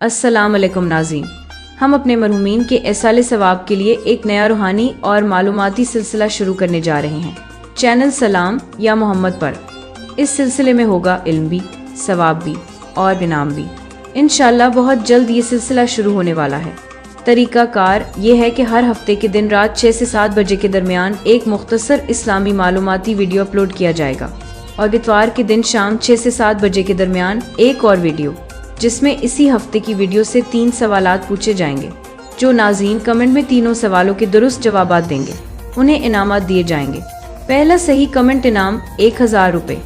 अस्सलाम वालेकुम नाज़रीन, हम अपने मरहूमीन के एहसाल सवाब के लिए एक नया रूहानी और मालूमाती सिलसिला शुरू करने जा रहे हैं, चैनल सलाम या मोहम्मद पर। इस सिलसिले में होगा इल्म भी, सवाब भी और इनाम भी। इंशाअल्लाह बहुत जल्द ये सिलसिला शुरू होने वाला है। तरीका कार ये है कि हर हफ्ते के दिन रात 6 से 7 बजे के दरमियान एक मुख्तसर इस्लामी मालूमाती वीडियो अपलोड किया जाएगा और इतवार के दिन शाम 6 से 7 बजे के दरमियान एक और वीडियो, जिसमें इसी हफ्ते की वीडियो से 3 सवालात पूछे जाएंगे। जो नाज़रीन कमेंट में तीनों सवालों के दुरुस्त जवाबात देंगे उन्हें इनामात दिए जाएंगे। पहला सही कमेंट इनाम 1000 रुपये,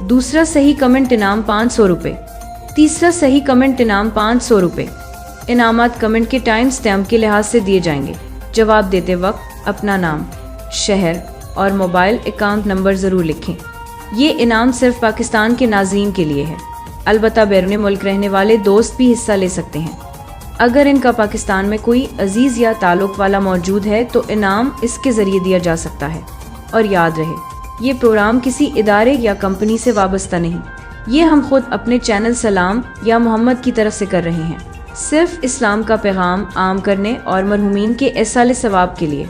दूसरा सही कमेंट इनाम 500 रुपये, तीसरा सही कमेंट इनाम 500 रुपये। इनामात कमेंट के टाइम स्टैम्प के लिहाज से दिए जाएंगे। जवाब देते वक्त अपना नाम, शहर और मोबाइल अकाउंट नंबर ज़रूर लिखें। ये इनाम सिर्फ पाकिस्तान के नाज़रीन के लिए है, अलबत्ता बैरून मुल्क रहने वाले दोस्त भी हिस्सा ले सकते हैं। अगर इनका पाकिस्तान में कोई अजीज़ या ताल्लुक़ वाला मौजूद है तो इनाम इसके ज़रिए दिया जा सकता है। और याद रहे, ये प्रोग्राम किसी इदारे या कंपनी से वाबस्ता नहीं, ये हम खुद अपने चैनल सलाम या मोहम्मद की तरफ से कर रहे हैं, सिर्फ इस्लाम का पैगाम आम करने और मरहूमीन के एहसाल सवाब के लिए।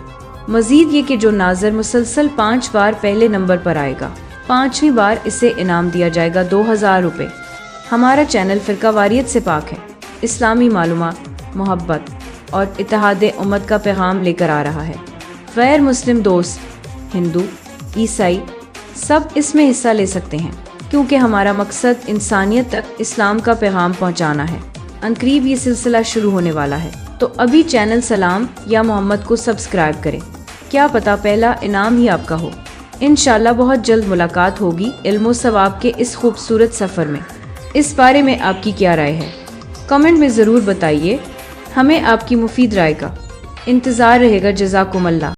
मजीद ये कि जो नाज़र मुसलसल 5 बार पहले नंबर पर आएगा, 5वीं बार इसे इनाम दिया जाएगा 2000 रुपये। हमारा चैनल फ़िरकावारियत से पाक है, इस्लामी मालूमात, मोहब्बत और इत्तेहाद उम्मत का पैगाम लेकर आ रहा है। गैर मुस्लिम दोस्त, हिंदू, ईसाई सब इसमें हिस्सा ले सकते हैं, क्योंकि हमारा मकसद इंसानियत तक इस्लाम का पैगाम पहुंचाना है। अनकरीब ये सिलसिला शुरू होने वाला है, तो अभी चैनल सलाम या मोहम्मद को सब्सक्राइब करें, क्या पता पहला इनाम ही आपका हो। इंशाअल्लाह बहुत जल्द मुलाकात होगी इल्म व सवाब के इस खूबसूरत सफ़र में। इस बारे में आपकी क्या राय है, कमेंट में ज़रूर बताइए। हमें आपकी मुफीद राय का इंतज़ार रहेगा। जज़ाकुमुल्लाह।